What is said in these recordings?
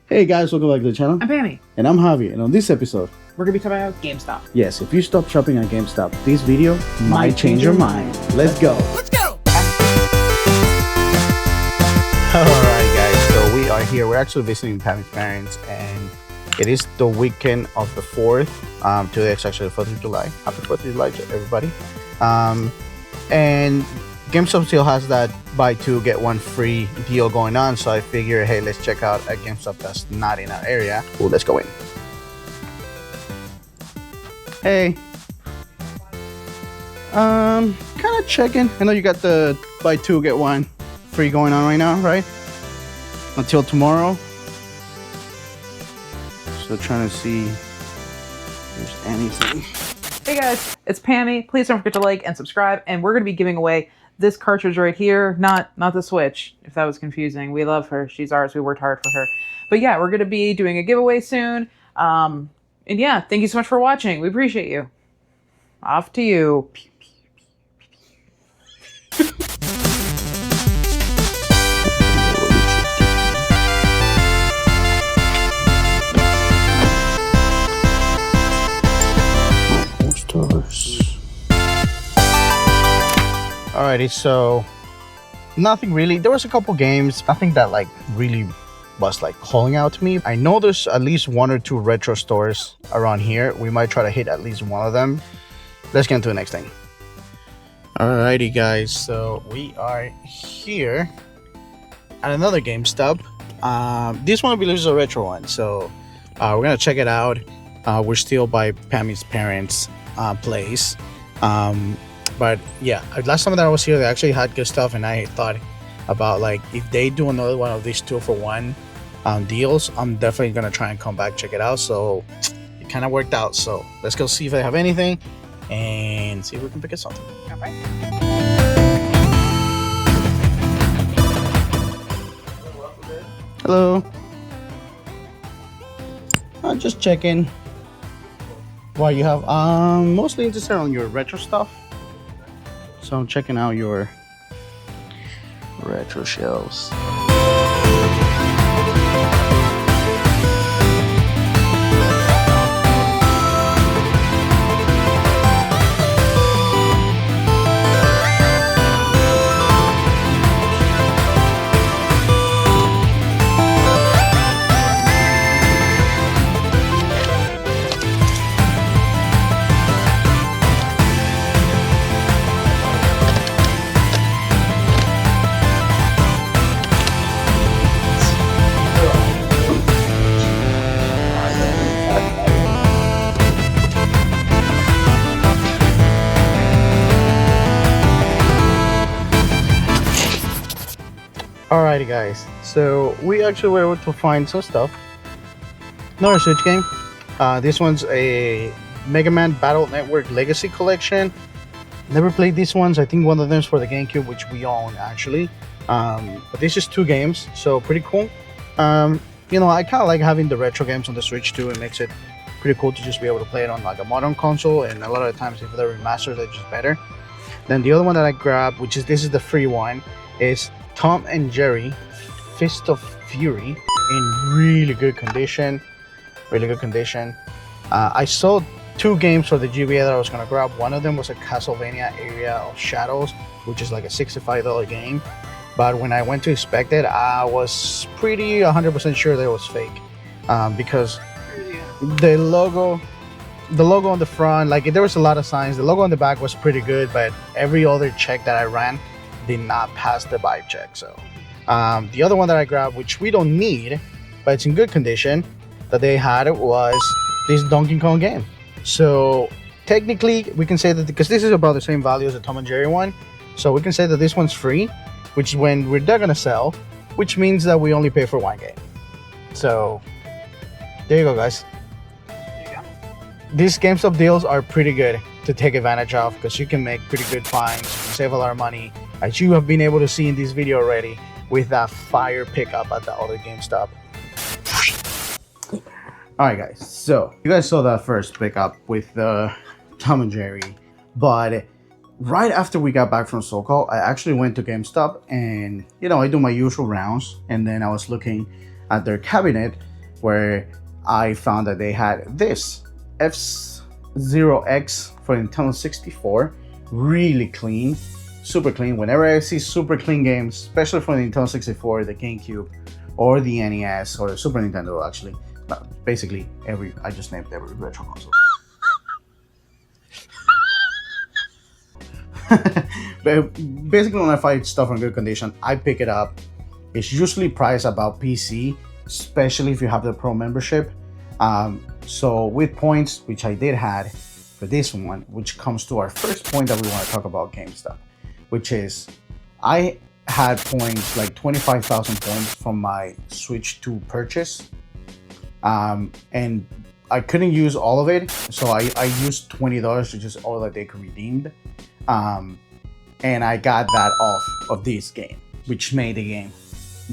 Hey guys, welcome back to the channel. I'm Pammy. And I'm Javi, and on this episode, we're gonna be talking about GameStop. Yes, if you stop shopping at GameStop, this video might change your mind. Let's go! Let's go! Alright guys, so we are here. We're actually visiting Pammy's parents, and it is the weekend of the 4th. Today it's actually the 4th of July. Happy 4th of July to everybody. And GameStop still has that buy two get one free deal going on, so I figured, hey, let's check out a GameStop that's not in our area. Ooh, let's go in. Hey. Kind of checking. I know you got the buy two get one free going on right now, right? Until tomorrow. So trying to see if there's anything. Hey guys, it's Pammy. Please don't forget to like and subscribe, and we're gonna be giving away this cartridge right here, not the Switch, if that was confusing. We love her. She's ours. We worked hard for her. But yeah, we're going to be doing a giveaway soon. And yeah, thank you so much for watching. We appreciate you. Off to you. Alrighty, so nothing really. There was a couple games, nothing that like really was like calling out to me. I know there's at least one or two retro stores around here. We might try to hit at least one of them. Let's get into the next thing. Alrighty guys, so we are here at another GameStop. This one I believe is a retro one, so we're gonna check it out. We're still by Pammy's parents' place. But yeah, last time that I was here, they actually had good stuff, and I thought about like if they do another one of these 2-for-1 deals, I'm definitely gonna try and come back check it out. So it kind of worked out. So let's go see if they have anything and see if we can pick up something. Okay. Hello. Just checking. What you have? Mostly interested on your retro stuff. So I'm checking out your retro shelves. Alrighty guys, so we actually were able to find some stuff. Another Switch game. This one's a Mega Man Battle Network Legacy Collection. Never played these ones. I think one of them is for the GameCube, which we own actually. But this is 2 games, so pretty cool. You know, I kind of like having the retro games on the Switch too. It makes it pretty cool to just be able to play it on like a modern console, and a lot of the times if they're remastered, they're just better. Then the other one that I grabbed, which is this is the free one, is Tom and Jerry Fist of Fury in really good condition. I saw 2 games for the GBA that I was gonna grab. One of them was a Castlevania Area of Shadows, which is like a $65 game, but when I went to inspect it, I was pretty 100% sure that it was fake, because the logo on the front, like there was a lot of signs. The logo on the back was pretty good, but every other check that I ran did not pass the vibe check. So the other one that I grabbed, which we don't need, but it's in good condition, that they had was this Donkey Kong game. So technically we can say that, because this is about the same value as the Tom and Jerry one, so we can say that this one's free, which when they're gonna sell, which means that we only pay for 1 game. So there you go guys. These GameStop deals are pretty good to take advantage of, because you can make pretty good finds, you can save a lot of money, as you have been able to see in this video already with that fire pickup at the other GameStop. Alright guys, so you guys saw that first pickup with the Tom and Jerry, but right after we got back from SoCal, I actually went to GameStop and, you know, I do my usual rounds, and then I was looking at their cabinet, where I found that they had this F-Zero X for Nintendo 64. Really clean, super clean. Whenever I see super clean games, especially for the Nintendo 64, the GameCube, or the NES, or the Super Nintendo, actually, basically I just named every retro console. But basically, when I find stuff in good condition, I pick it up. It's usually priced about PC, especially if you have the Pro membership. So with points, which I did had for this one, which comes to our first point that we want to talk about GameStop, which is I had points like 25,000 points from my Switch 2 purchase, and I couldn't use all of it, so I used $20, which is all that they could redeem. And I got that off of this game, which made the game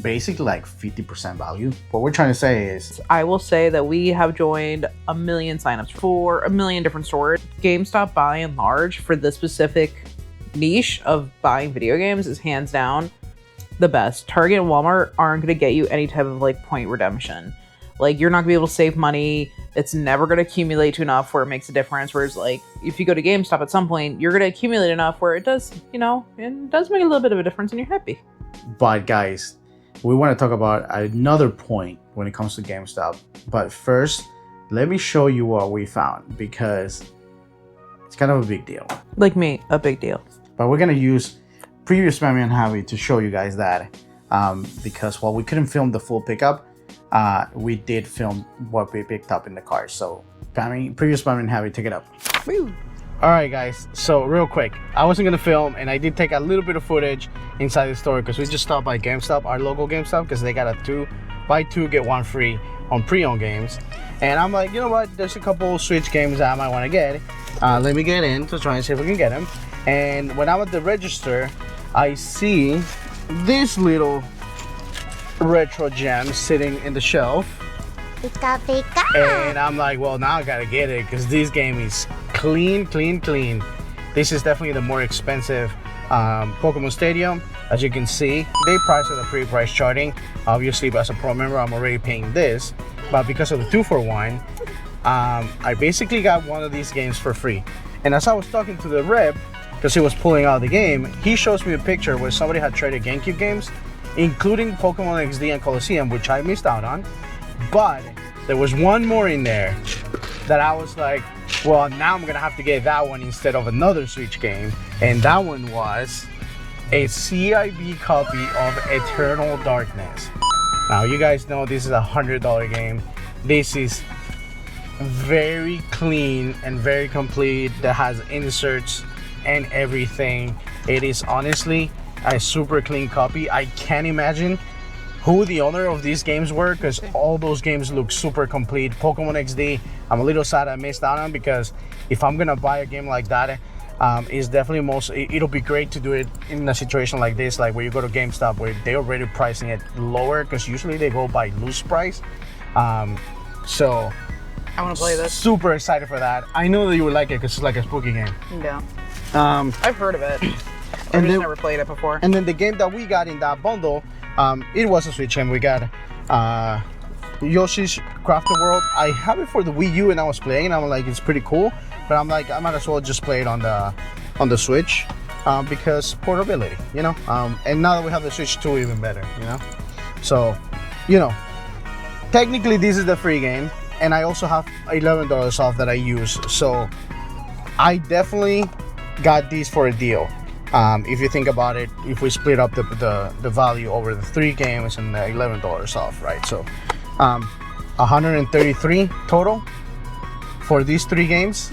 basically like 50% value. What we're trying to say is, I will say that we have joined a million signups for a million different stores. GameStop, by and large, for this specific niche of buying video games, is hands down the best. Target and Walmart aren't going to get you any type of like point redemption. Like, you're not gonna be able to save money. It's never gonna accumulate to enough where it makes a difference. Whereas, like, if you go to GameStop at some point, you're gonna accumulate enough where it does, it does make a little bit of a difference and you're happy. but guys, we want to talk about another point when it comes to GameStop. But first, let me show you what we found, because it's kind of a big deal. Like me, a big deal. But we're gonna use previous Spammy and Javi to show you guys that, because while we couldn't film the full pickup, we did film what we picked up in the car. So previous Spammy and Javi, take it up. Woo. All right, guys, so real quick, I wasn't gonna film, and I did take a little bit of footage inside the store because we just stopped by GameStop, our local GameStop, because they got a buy two get one free on pre-owned games. And I'm like, you know what, there's a couple Switch games that I might want to get. Let me get in to try and see if we can get them. And when I'm at the register, I see this little retro gem sitting in the shelf. Pika pika. And I'm like, well, now I gotta get it because this game is clean. This is definitely the more expensive Pokémon Stadium. As you can see, they priced it a pre-price charting. Obviously, but as a pro member, I'm already paying this. But because of the 2-for-1, I basically got one of these games for free. And as I was talking to the rep, because he was pulling out the game, he shows me a picture where somebody had traded GameCube games, including Pokemon XD and Colosseum, which I missed out on. But there was one more in there that I was like, well, now I'm gonna have to get that one instead of another Switch game. And that one was a CIB copy of Eternal Darkness. Now, you guys know this is a $100 game. This is very clean and very complete. That has inserts and everything. It is honestly a super clean copy. I can't imagine who the owner of these games were, because all those games look super complete. Pokemon XD, I'm a little sad I missed out on, because if I'm gonna buy a game like that, it's definitely it'll be great to do it in a situation like this, like where you go to GameStop where they're already pricing it lower, because usually they go by loose price. So I want to play this. Super excited for that. I know that you would like it because it's like a spooky game. Yeah. I've heard of it. I've just never played it before. And then the game that we got in that bundle, it was a Switch game. We got Yoshi's Crafted World. I have it for the Wii U and I was playing, and I'm like, it's pretty cool. But I'm like, I might as well just play it on the Switch, because portability, you know. And now that we have the Switch 2, even better, you know. So, you know, technically this is the free game, and I also have $11 off that I use. So I definitely got these for a deal. If you think about it, if we split up the value over the 3 games and the $11 off, right? So 133 total for these 3 games.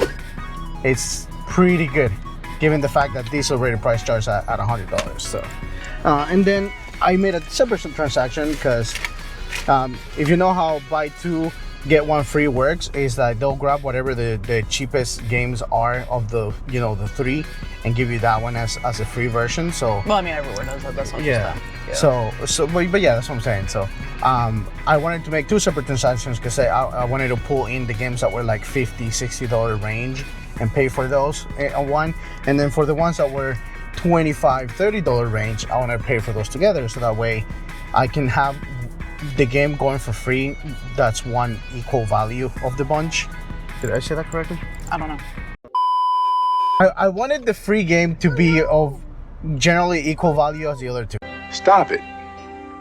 It's pretty good, given the fact that these already price charged at $100. So, and then I made a separate transaction, because if you know how buy 2 get 1 free works, is that they'll grab whatever the cheapest games are of the the 3 and give you that one as a free version. So well, I mean, everywhere does that. That's not yeah. just that. So but yeah, that's what I'm saying. So I wanted to make 2 separate transactions, because I wanted to pull in the games that were like $50-$60 range and pay for those on one, and then for the ones that were $25-$30 range, I want to pay for those together, so that way I can have the game going for free, that's one equal value of the bunch. Did I say that correctly? I don't know. I wanted the free game to be of generally equal value as the other two. Stop it.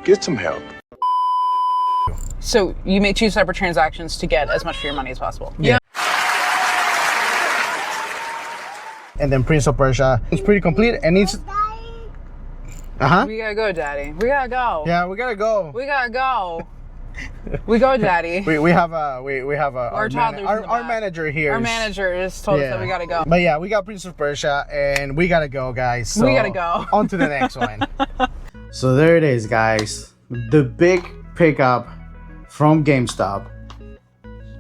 Get some help. So you made 2 separate transactions to get as much for your money as possible. Yeah. And then Prince of Persia. It's pretty complete and it's... Uh-huh. We gotta go, Daddy. We gotta go. Yeah, we gotta go. We gotta go. We go, Daddy. We have our manager here. Our manager just told us that we gotta go. But yeah, we got Prince of Persia and we gotta go, guys. So we gotta go. On to the next one. So there it is, guys. The big pickup from GameStop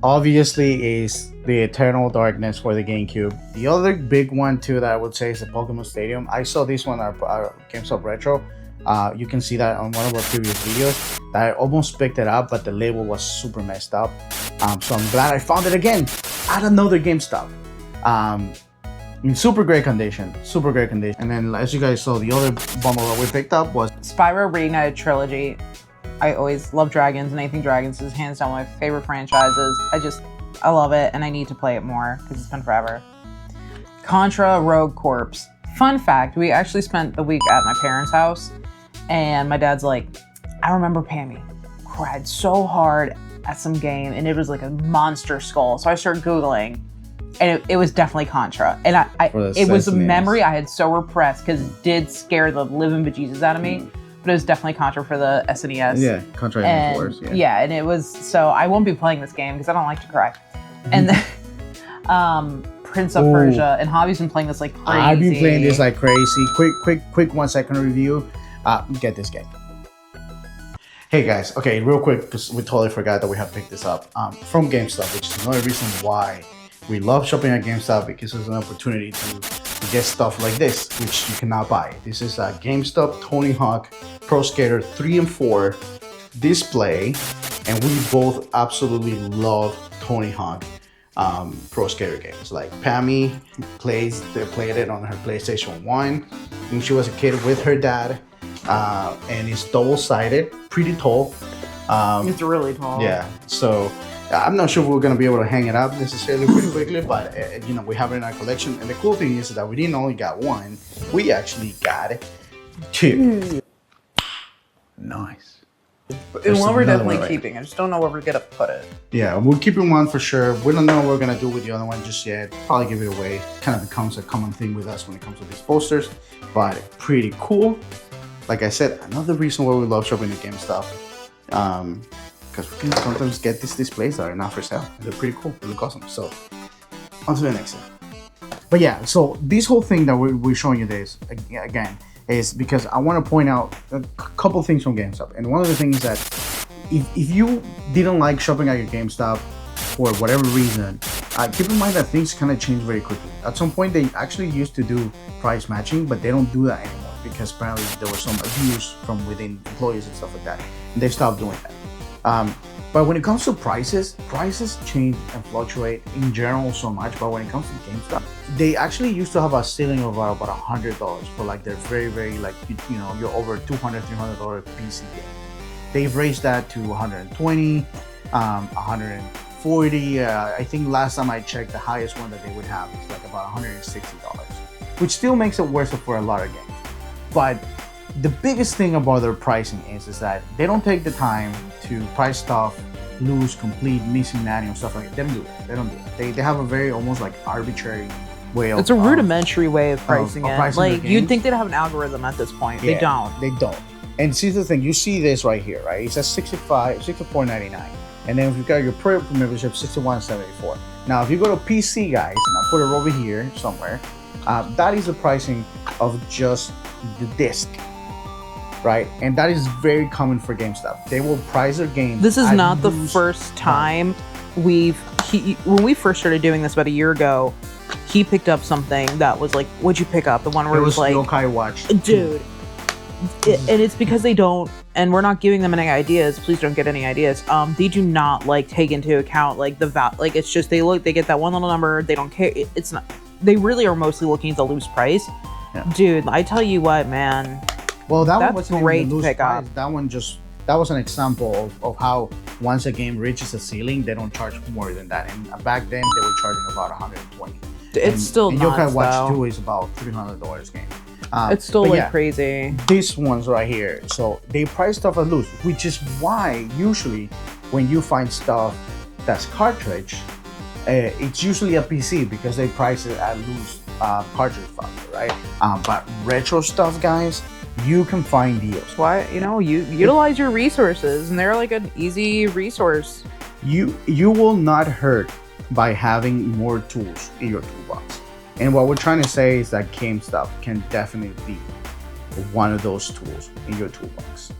obviously is the Eternal Darkness for the GameCube. The other big one too that I would say is the Pokémon Stadium. I saw this one at our GameStop Retro. You can see that on one of our previous videos that I almost picked it up, but the label was super messed up. So I'm glad I found it again at another GameStop. In super great condition. And then as you guys saw, the other bundle that we picked up was Spyro Reignited Trilogy. I always love Dragons, and anything Dragons is hands down my favorite franchises. I love it, and I need to play it more because it's been forever. Contra Rogue Corps. Fun fact, we actually spent the week at my parents' house, and my dad's like, I remember Pammy cried so hard at some game, and it was like a monster skull. So I started Googling, and it was definitely Contra. And it was a memory I had so repressed because it did scare the living bejesus out of me. But it was definitely Contra for the SNES. Yeah, Contra and Force. Yeah, and it was, so I won't be playing this game because I don't like to cry. And then Prince of Persia, and Hobby's been playing this like crazy. I've been playing this like crazy. Quick 1 second review. Get this game. Hey guys, okay, real quick, because we totally forgot that we have picked this up from GameStop, which is another reason why we love shopping at GameStop, because there's an opportunity to get stuff like this, which you cannot buy. This is a GameStop Tony Hawk Pro Skater 3 and 4 display, and we both absolutely love Tony Hawk Pro Skater games. Like Pammy played it on her PlayStation 1 when she was a kid with her dad, and it's double-sided, pretty tall. It's really tall. Yeah, so I'm not sure if we're gonna be able to hang it up necessarily pretty quickly, but you know, we have it in our collection. And the cool thing is that we didn't only got one, we actually got 2. Nice. And one we're definitely keeping. I just don't know where we're gonna put it. Yeah, we're keeping one for sure. We don't know what we're gonna do with the other one just yet. Probably give it away. Kind of becomes a common thing with us when it comes to these posters, but pretty cool. Like I said, another reason why we love shopping at GameStop. Because we can sometimes get these displays that are not for sale. They're pretty cool. They look awesome. So, on to the next thing. But yeah, so this whole thing that we're showing you this, again, is because I want to point out a couple things from GameStop. And one of the things that, if you didn't like shopping at your GameStop for whatever reason, keep in mind that things kind of change very quickly. At some point, they actually used to do price matching, but they don't do that anymore because apparently there was some abuse from within employees and stuff like that. And they stopped doing that. But when it comes to prices change and fluctuate in general so much. But when it comes to GameStop, they actually used to have a ceiling of about $100 for like their very like, you know, you're over $200, $300 PC game. They've raised that to 120, 140. I think last time I checked, the highest one that they would have is like about $160, which still makes it worth it for a lot of games. But the biggest thing about their pricing is that they don't take the time to price stuff loose, complete, missing nanny and stuff like that. They don't do it. They have a very almost like arbitrary way of... It's a rudimentary way of pricing it. Pricing like, you'd think they'd have an algorithm at this point. Yeah, they don't. They don't. And see the thing, you see this right here, right? It says $64.99. And then if you got your pro membership, $61.74. Now, if you go to PC, guys, and I'll put it over here somewhere, that is the pricing of just the disc. Right, and that is very common for GameStop. They will price their games. This is not the first time when we first started doing this about a year ago, he picked up something that was like, what'd you pick up? The one where it was like, Yokai Watch. Dude. And it's because they don't, and we're not giving them any ideas. Please don't get any ideas. They do not like take into account like the like it's just they get that one little number. They don't care. It's not. They really are mostly looking at the loose price. Yeah. Dude, I tell you what, man. Well, that one wasn't great even the loose pick price. up. That one just that was an example of how once a game reaches a ceiling, they don't charge more than that. And back then they were charging about 120. It's still and nuts, Yokai Watch though. 2 is about $300 game. It's still but like yeah, crazy. these ones right here, so they price stuff at loose, which is why usually when you find stuff that's cartridge, it's usually a PC because they price it at loose cartridge value, right? But retro stuff, guys, you can find deals. Why, you utilize your resources, and they're like an easy resource. You will not hurt by having more tools in your toolbox. And what we're trying to say is that GameStop can definitely be one of those tools in your toolbox.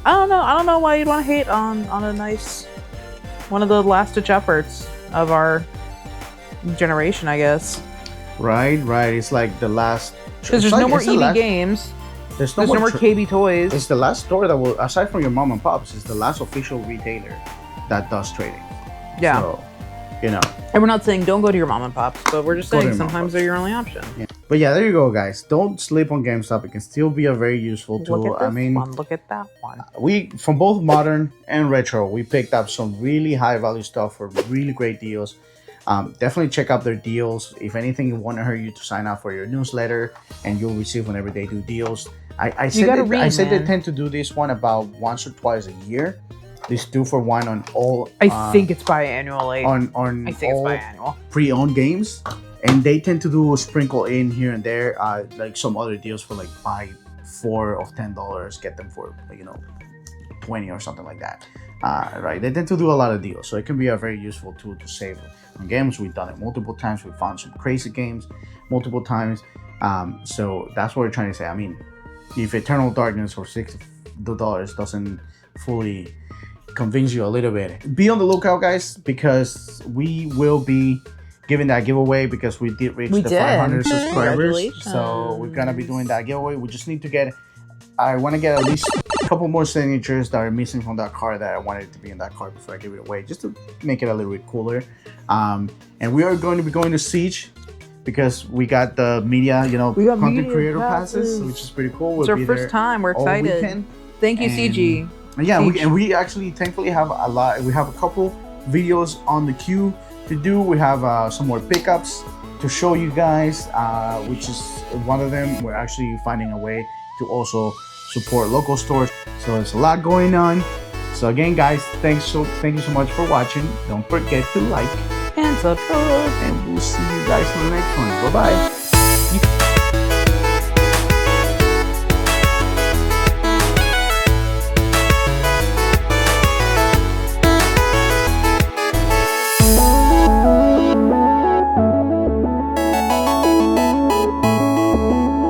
I don't know why you'd want to hate on a nice, one of the last ditch efforts of our generation, I guess. Right. It's like the last. Because there's no more EB Games. There's no more KB Toys. It's the last store that will, aside from your mom and pops, it's the last official retailer that does trading. Yeah. So, And we're not saying don't go to your mom and pops, but we're just saying sometimes they're your only option. Yeah. But yeah, there you go, guys. Don't sleep on GameStop. It can still be a very useful tool. Look at this one. Look at that one. We, from both modern and retro, we picked up some really high value stuff for really great deals. Definitely check out their deals. If anything, you want you to sign up for your newsletter, and you'll receive whenever they do deals. I said they tend to do this one about once or twice a year. This 2-for-1 on all. I think it's biannually. I think it's biannual. Pre-owned games, and they tend to do a sprinkle in here and there, like some other deals for like buy 4 of $10, get them for 20 or something like that. Right? They tend to do a lot of deals, so it can be a very useful tool to save on games. We've done it multiple times. We found some crazy games multiple times. So that's what we're trying to say. I mean, if Eternal Darkness for $60 doesn't fully convince you a little bit, be on the lookout, guys, because we will be giving that giveaway because we did reach 500 subscribers. So we're gonna be doing that giveaway. We just need to I want to get at least a couple more signatures that are missing from that card that I wanted to be in that card before I give it away, just to make it a little bit cooler. And we are going to be going to Siege because we got the media, content creator passes, which is pretty cool. It's our first time. We're excited. Thank you, CG. Yeah, we actually thankfully have a lot. We have a couple videos on the queue to do. We have some more pickups to show you guys, which is one of them. We're actually finding a way to also support local stores. So there's a lot going on. So again, guys, thank you so much for watching. Don't forget to like and subscribe, and we'll see you guys in the next one. Bye bye.